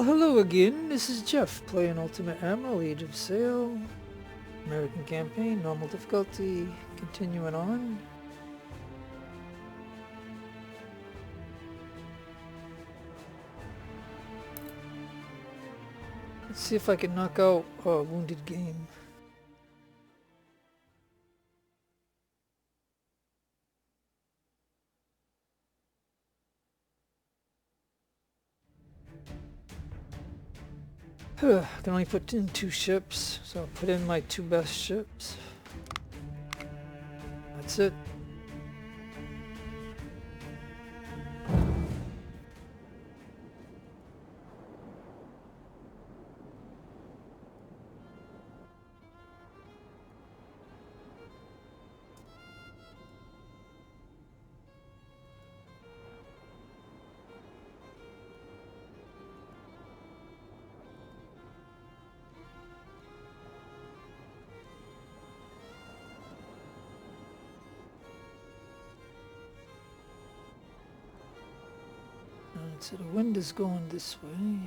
Well, hello again. This is Jeff playing Ultimate Admiral, Age of Sail, American campaign, normal difficulty, continuing on. Let's see if I can knock out Wounded Game. I can only put in 2 ships, so I'll put in my 2 best ships. That's it. So the wind is going this way.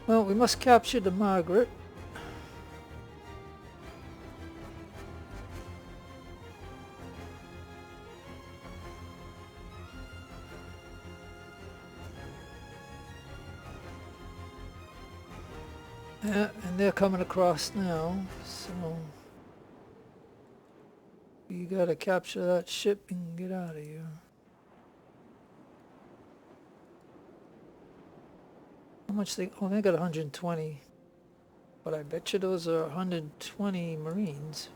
Well, we must capture the Margaret. Yeah, and they're coming across now, so you gotta capture that ship and get out of here. How much they? Oh, they got 120. But I bet you those are 120 Marines.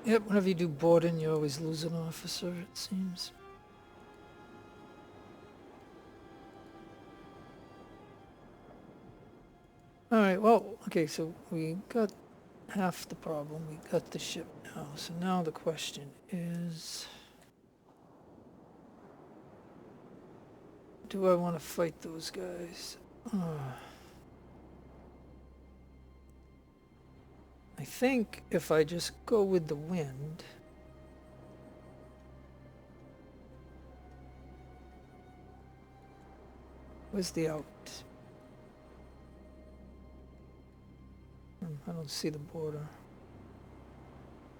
Yep, whenever you do boarding, you always lose an officer, it seems. Alright, well, okay, so we got half the problem. We got the ship now. So now the question is, do I want to fight those guys? I think if I just go with the wind, where's the out? I don't see the border.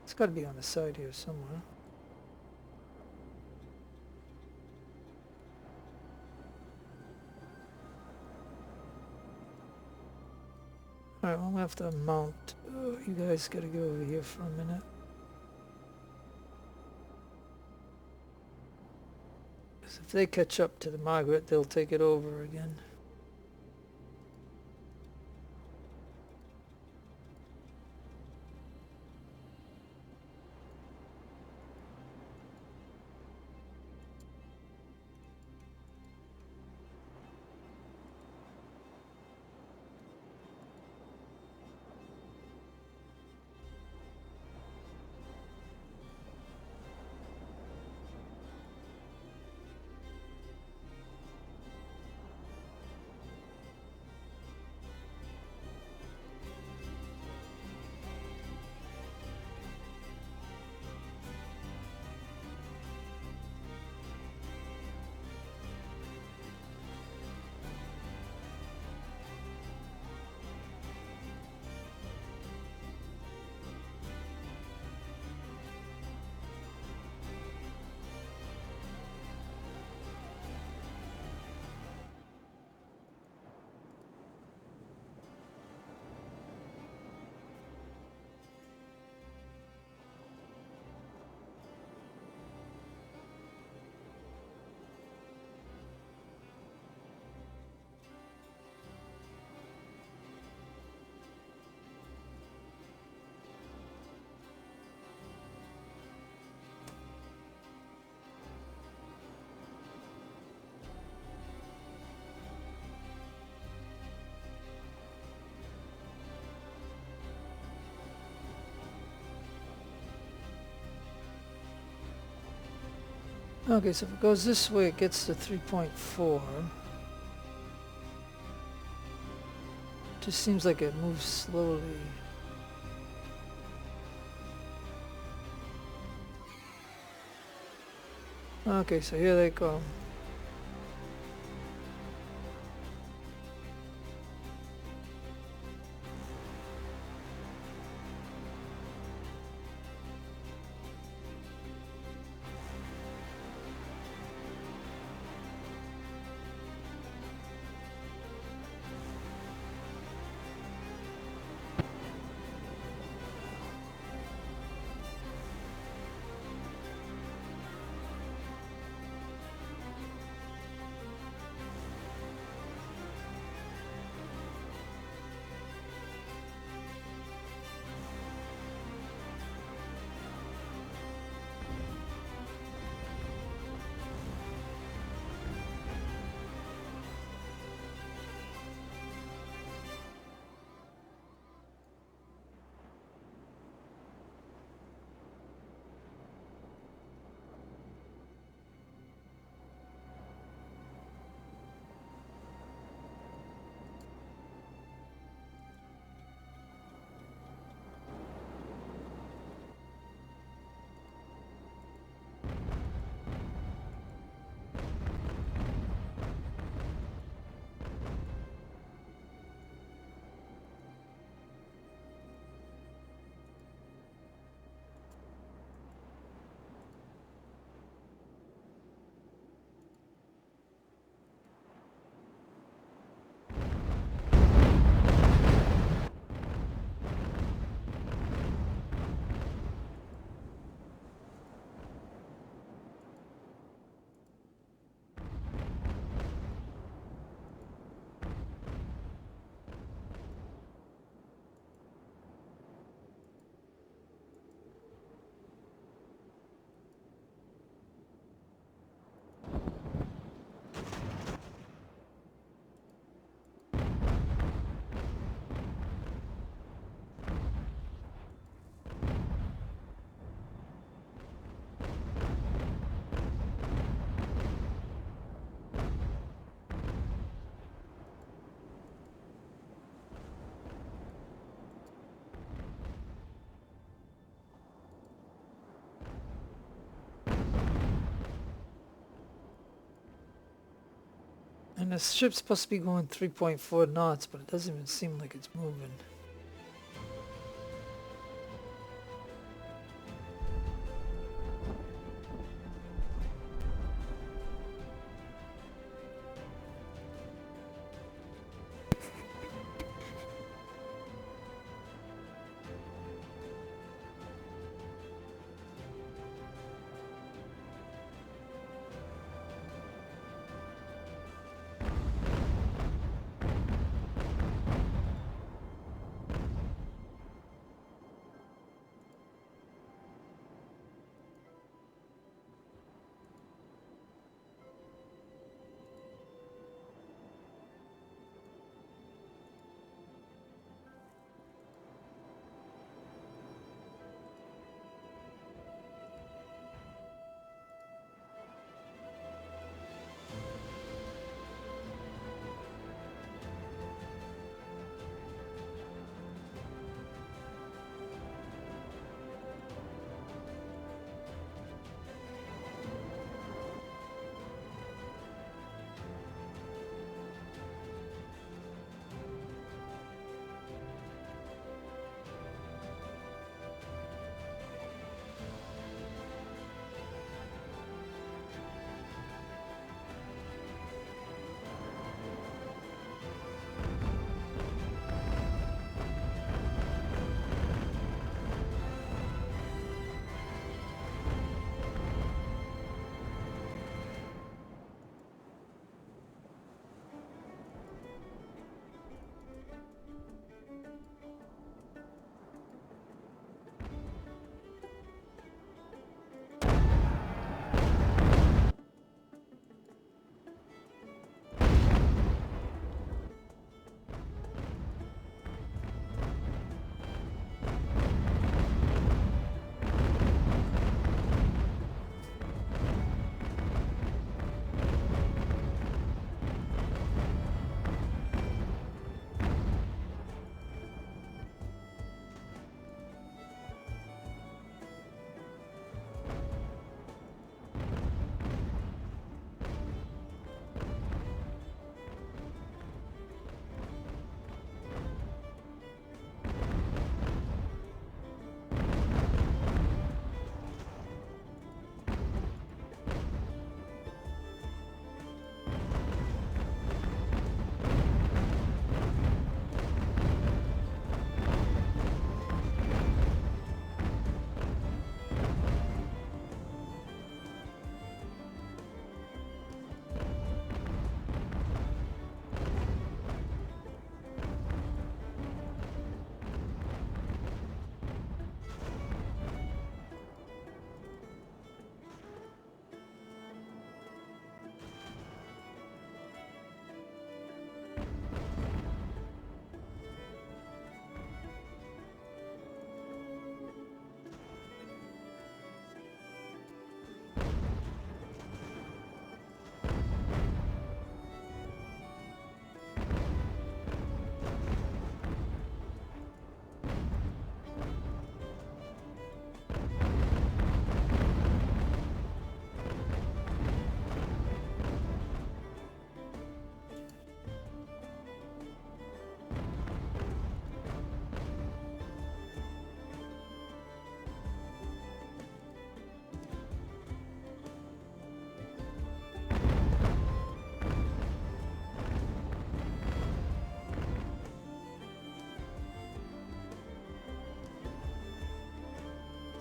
It's got to be on the side here somewhere. Alright, well, I'm gonna have to mount. You guys gotta go over here for a minute. Because if they catch up to the Margaret, they'll take it over again. Okay, so if it goes this way, it gets to 3.4. Just seems like it moves slowly. Okay, so here they go. And the ship's supposed to be going 3.4 knots, but it doesn't even seem like it's moving.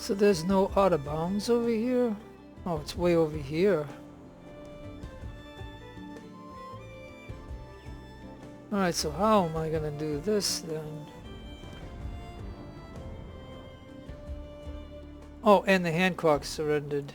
So there's no out of bounds over here? Oh, it's way over here. Alright, so how am I gonna do this then? Oh, and the Hancock surrendered.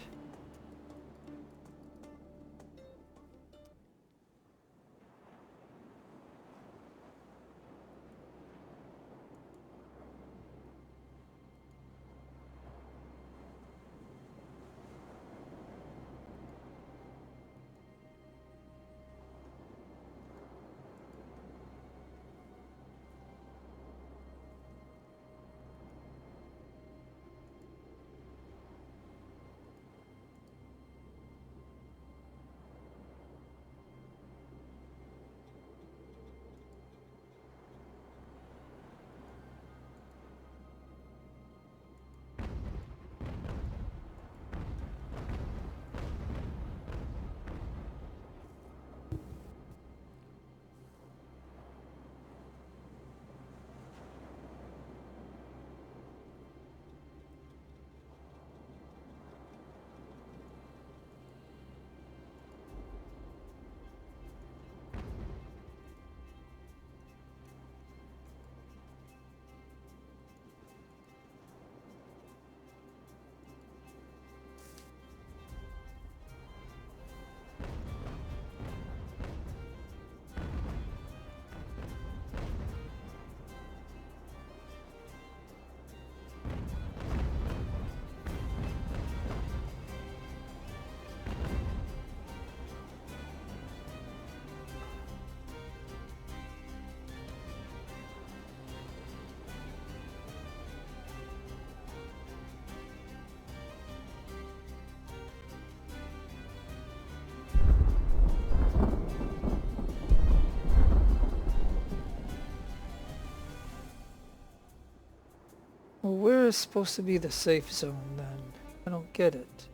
Well, where is supposed to be the safe zone then? I don't get it.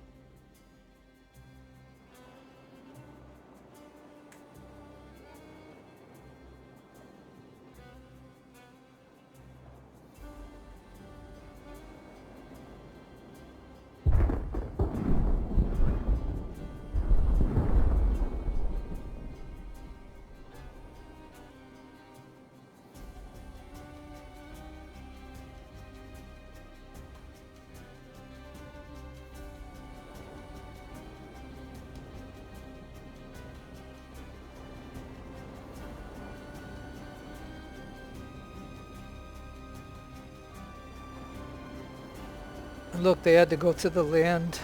And look, they had to go to the land.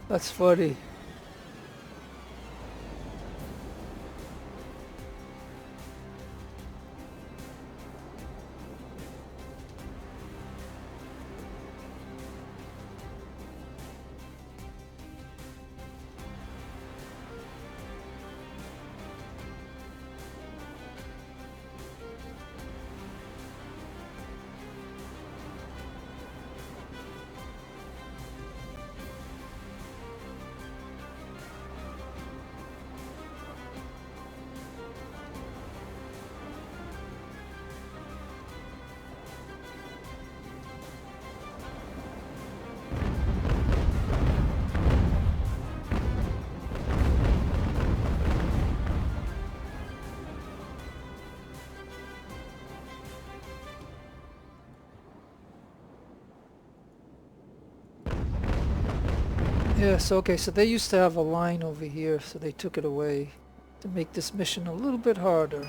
That's funny. Yes, okay, so they used to have a line over here, so they took it away to make this mission a little bit harder.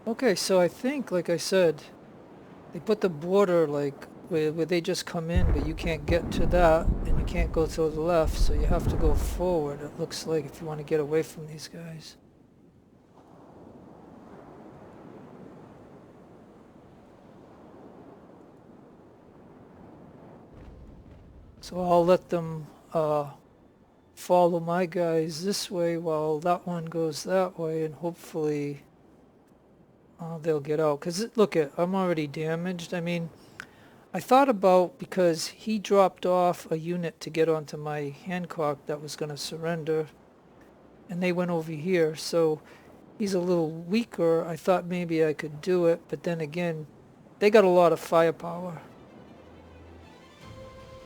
Okay, so I think, like I said, they put the border like where they just come in, but you can't get to that, and you can't go to the left, so you have to go forward, it looks like, if you want to get away from these guys. So I'll let them follow my guys this way while that one goes that way, and hopefully they'll get out. Because look, I'm already damaged. I mean, I thought about, because he dropped off a unit to get onto my Hancock that was going to surrender, and they went over here, so he's a little weaker. I thought maybe I could do it, but then again, they got a lot of firepower.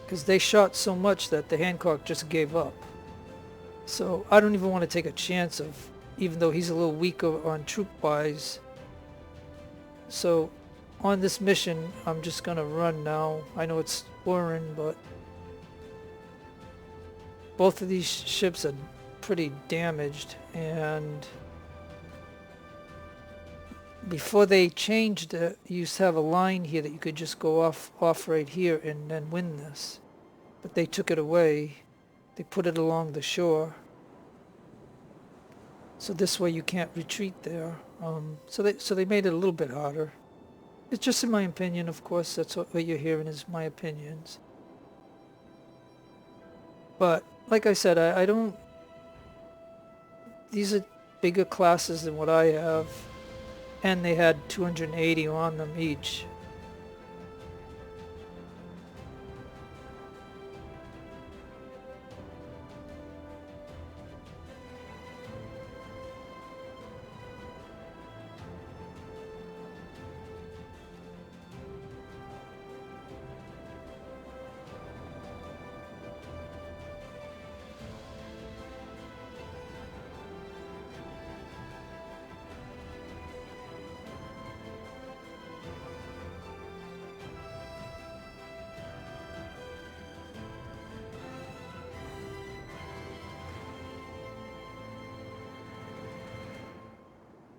Because they shot so much that the Hancock just gave up. So I don't even want to take a chance of, even though he's a little weaker on troop-wise. So on this mission, I'm just going to run now. I know it's boring, but both of these ships are pretty damaged, and before they changed it, you used to have a line here that you could just go off right here and then win this. But they took it away. They put it along the shore. So this way you can't retreat there. So they made it a little bit harder. It's just in my opinion, of course. That's what you're hearing is my opinions. But like I said, I don't. These are bigger classes than what I have, and they had 280 on them each.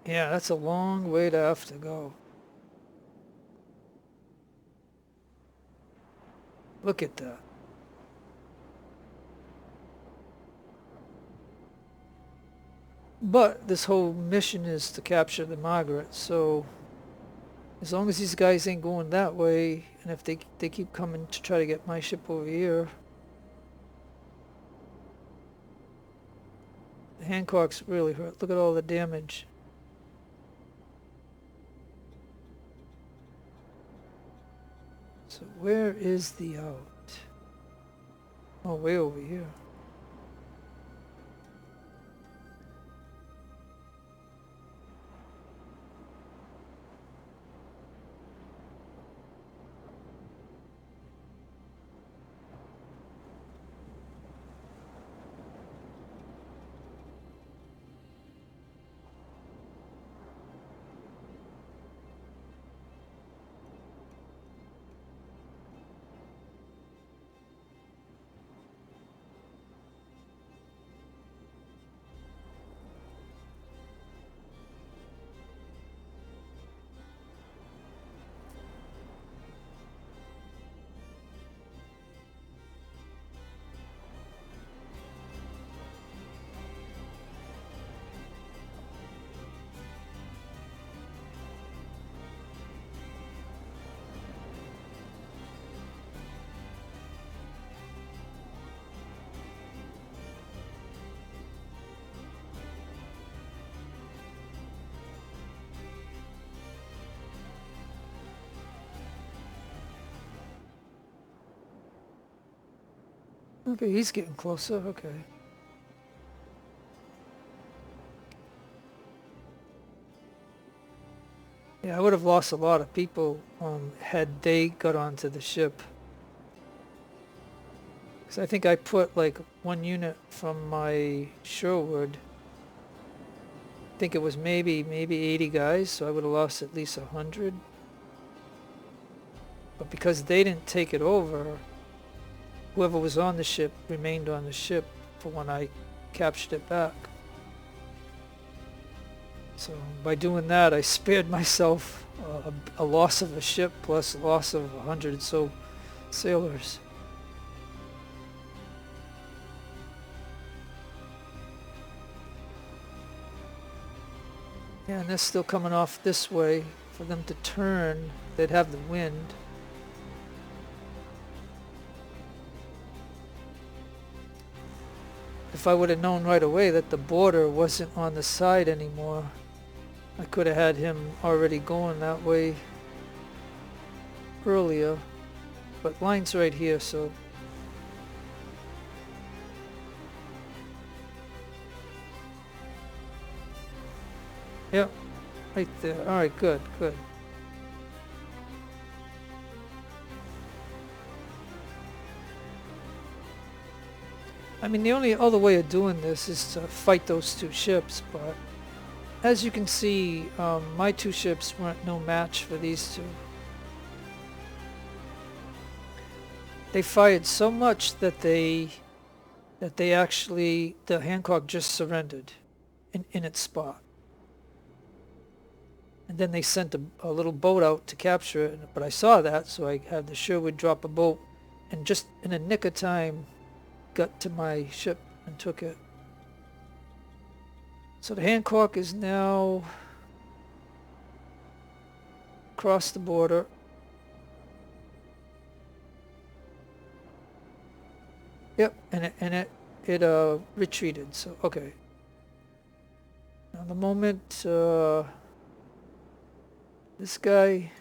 Yeah, that's a long way to have to go. Look at that. But this whole mission is to capture the Margaret, so as long as these guys ain't going that way, and if they keep coming to try to get my ship over here, the Hancock's really hurt. Look at all the damage. So where is the out? Oh, way over here. Okay, he's getting closer. Okay. Yeah, I would have lost a lot of people had they got onto the ship. Because I think I put like one unit from my shoreward. I think it was maybe 80 guys, so I would have lost at least 100. But because they didn't take it over, whoever was on the ship remained on the ship for when I captured it back. So by doing that, I spared myself a loss of a ship plus a loss of 100 or so sailors. Yeah, and they're still coming off this way. For them to turn, they'd have the wind. If I would have known right away that the border wasn't on the side anymore, I could have had him already going that way earlier. But line's right here, so... Yep, right there. Alright, good, good. I mean, the only other way of doing this is to fight those two ships, but as you can see, my two ships weren't no match for these two. They fired so much that the Hancock just surrendered in its spot. And then they sent a little boat out to capture it, but I saw that, so I had the Sherwood drop a boat, and just in a nick of time got to my ship and took it. So the Hancock is now across the border. Yep, and it retreated. So okay. Now the moment this guy.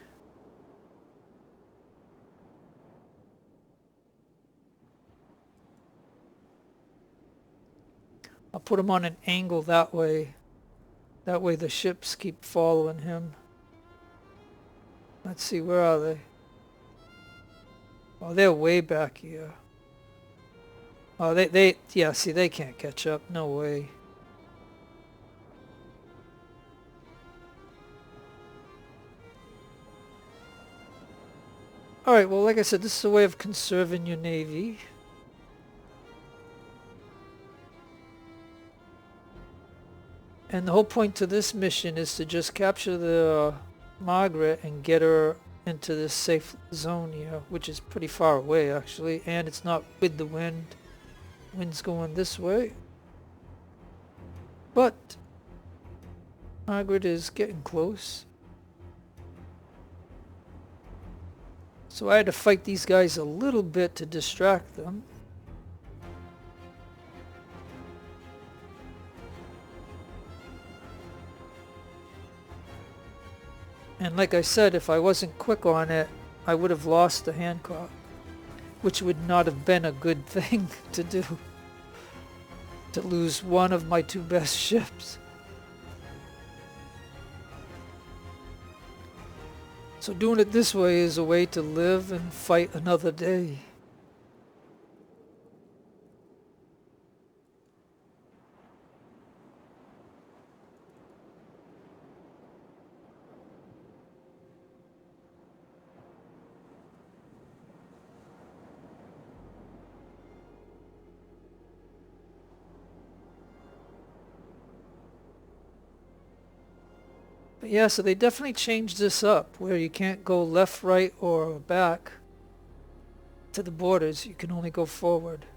I'll put him on an angle that way. That way the ships keep following him. Let's see, where are they? Oh, they're way back here. Oh, yeah, see, they can't catch up. No way. Alright, well, like I said, this is a way of conserving your navy. And the whole point to this mission is to just capture the Margaret and get her into this safe zone here, which is pretty far away actually, and it's not with the wind. Wind's going this way. But Margaret is getting close. So I had to fight these guys a little bit to distract them. And like I said, if I wasn't quick on it, I would have lost the Hancock, which would not have been a good thing to do. To lose one of my two best ships. So doing it this way is a way to live and fight another day. But yeah, so they definitely changed this up where you can't go left, right, or back to the borders. You can only go forward.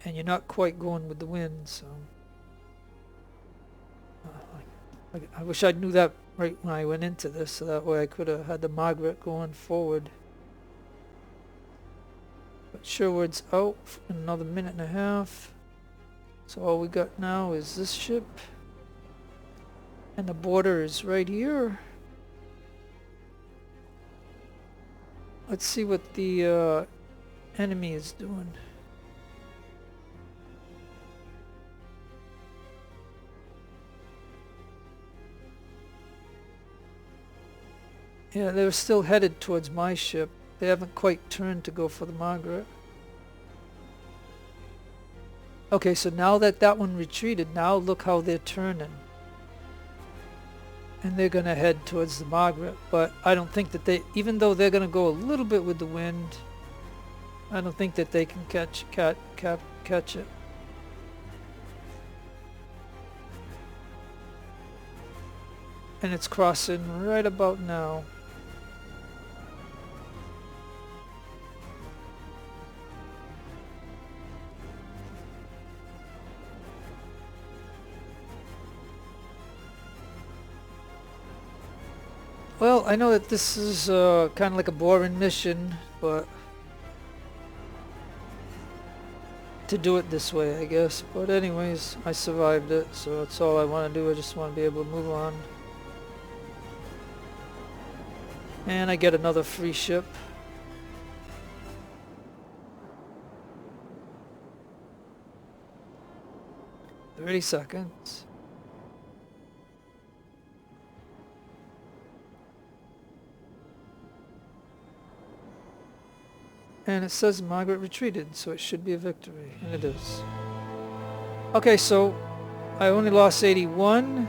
And you're not quite going with the wind, so... I wish I knew that right when I went into this, so that way I could have had the Margaret going forward. But Sherwood's out in another minute and a half. So all we got now is this ship. And the border is right here. Let's see what the enemy is doing. Yeah, they're still headed towards my ship. They haven't quite turned to go for the Margaret. Okay, so now that that one retreated, now look how they're turning. And they're going to head towards the Margaret. But I don't think that they, even though they're going to go a little bit with the wind, I don't think that they can catch it. And it's crossing right about now. Well, I know that this is kind of like a boring mission, but to do it this way, I guess. But anyways, I survived it, so that's all I want to do. I just want to be able to move on. And I get another free ship. "30 seconds. And it says Margaret retreated, so it should be a victory, and it is. Okay, so I only lost 81.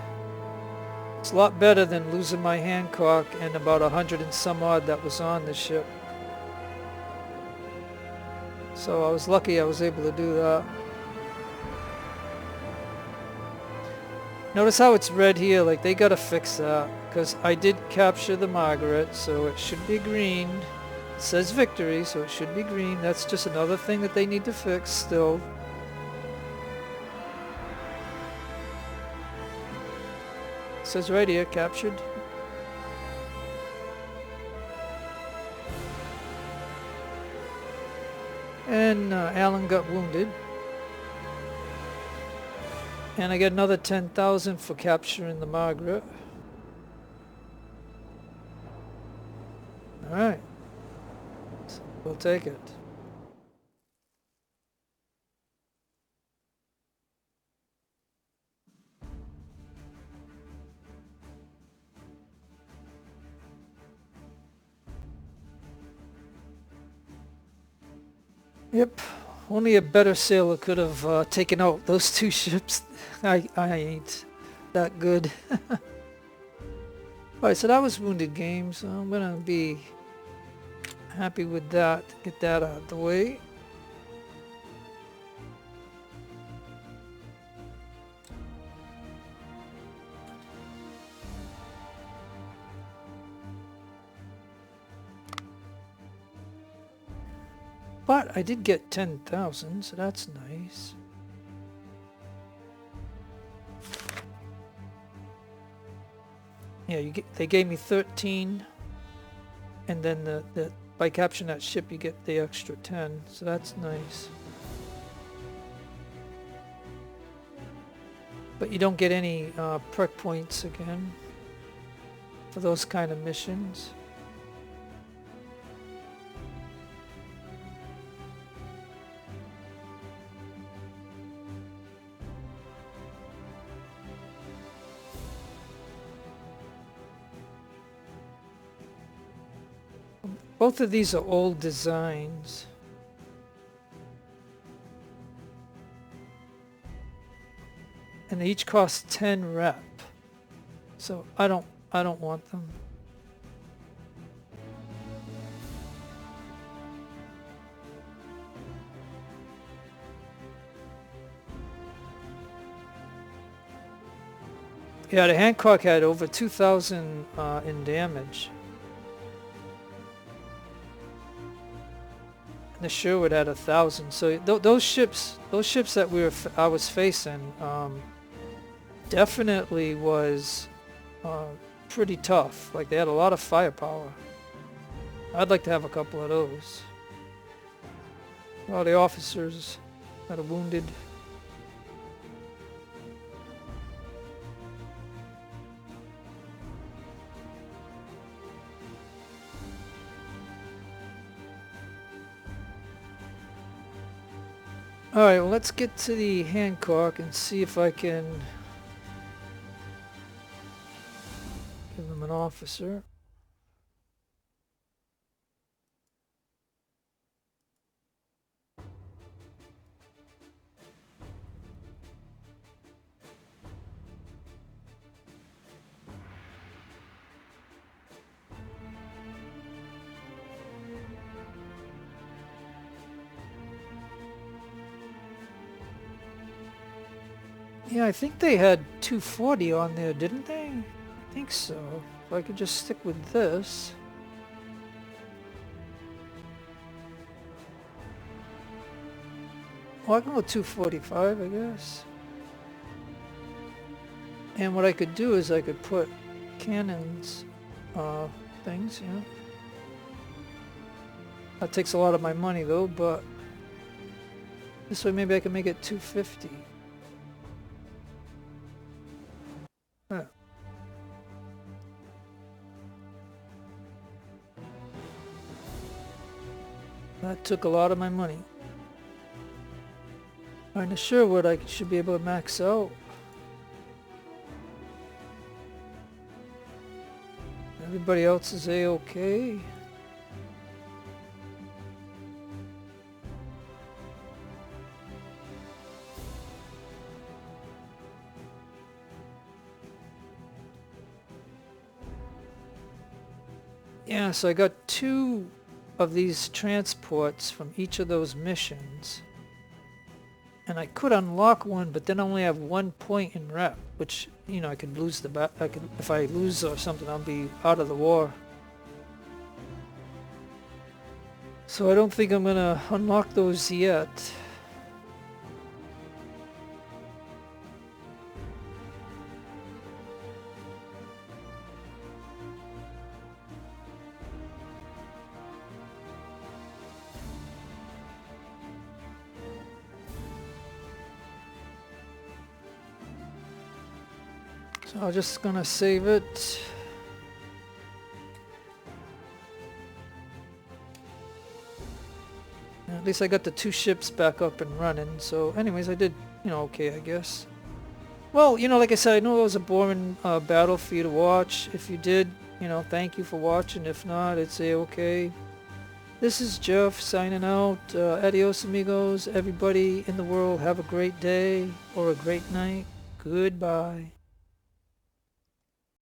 It's a lot better than losing my Hancock and about 100 and some odd that was on the ship. So I was lucky I was able to do that. Notice how it's red here, like they gotta fix that, because I did capture the Margaret, so it should be green. It says victory, so it should be green. That's just another thing that they need to fix still. It says right here, captured. And Alan got wounded. And I get another 10,000 for capturing the Margaret. Alright. We'll take it. Yep. Only a better sailor could have taken out those two ships. I ain't that good. Alright, so that was Wounded Game, so I'm gonna be happy with that. Get that out of the way. But I did get 10,000, so that's nice. Yeah, they gave me 13, and then by capturing that ship you get the extra 10, so that's nice. But you don't get any perk points again for those kind of missions. Both of these are old designs. And they each cost 10 rep. So I don't want them. Yeah, the Hancock had over 2,000 in damage. The Sherwood had 1,000. So those ships that I was facing, definitely was pretty tough. Like, they had a lot of firepower. I'd like to have a couple of those. All the officers that are wounded. Alright, well, let's get to the Hancock and see if I can give them an officer. Yeah, I think they had 240 on there, didn't they? I think so. If I could just stick with this. Well, I can go 245, I guess. And what I could do is I could put cannons, things, yeah. That takes a lot of my money though, but this way maybe I can make it 250. Huh. That took a lot of my money. Alright, now Sherwood I should be able to max out. Everybody else is A-okay. Yeah, so I got 2 of these transports from each of those missions. And I could unlock one, but then I only have 1 point in rep, which, you know, I could lose if I lose or something, I'll be out of the war. So I don't think I'm gonna unlock those yet. So I'm just gonna save it. At least I got the 2 ships back up and running. So anyways, I did, you know, okay, I guess. Well, you know, like I said, I know it was a boring battle for you to watch. If you did, you know, thank you for watching. If not, it's a-okay. This is Jeff signing out. Adios, amigos. Everybody in the world, have a great day or a great night. Goodbye.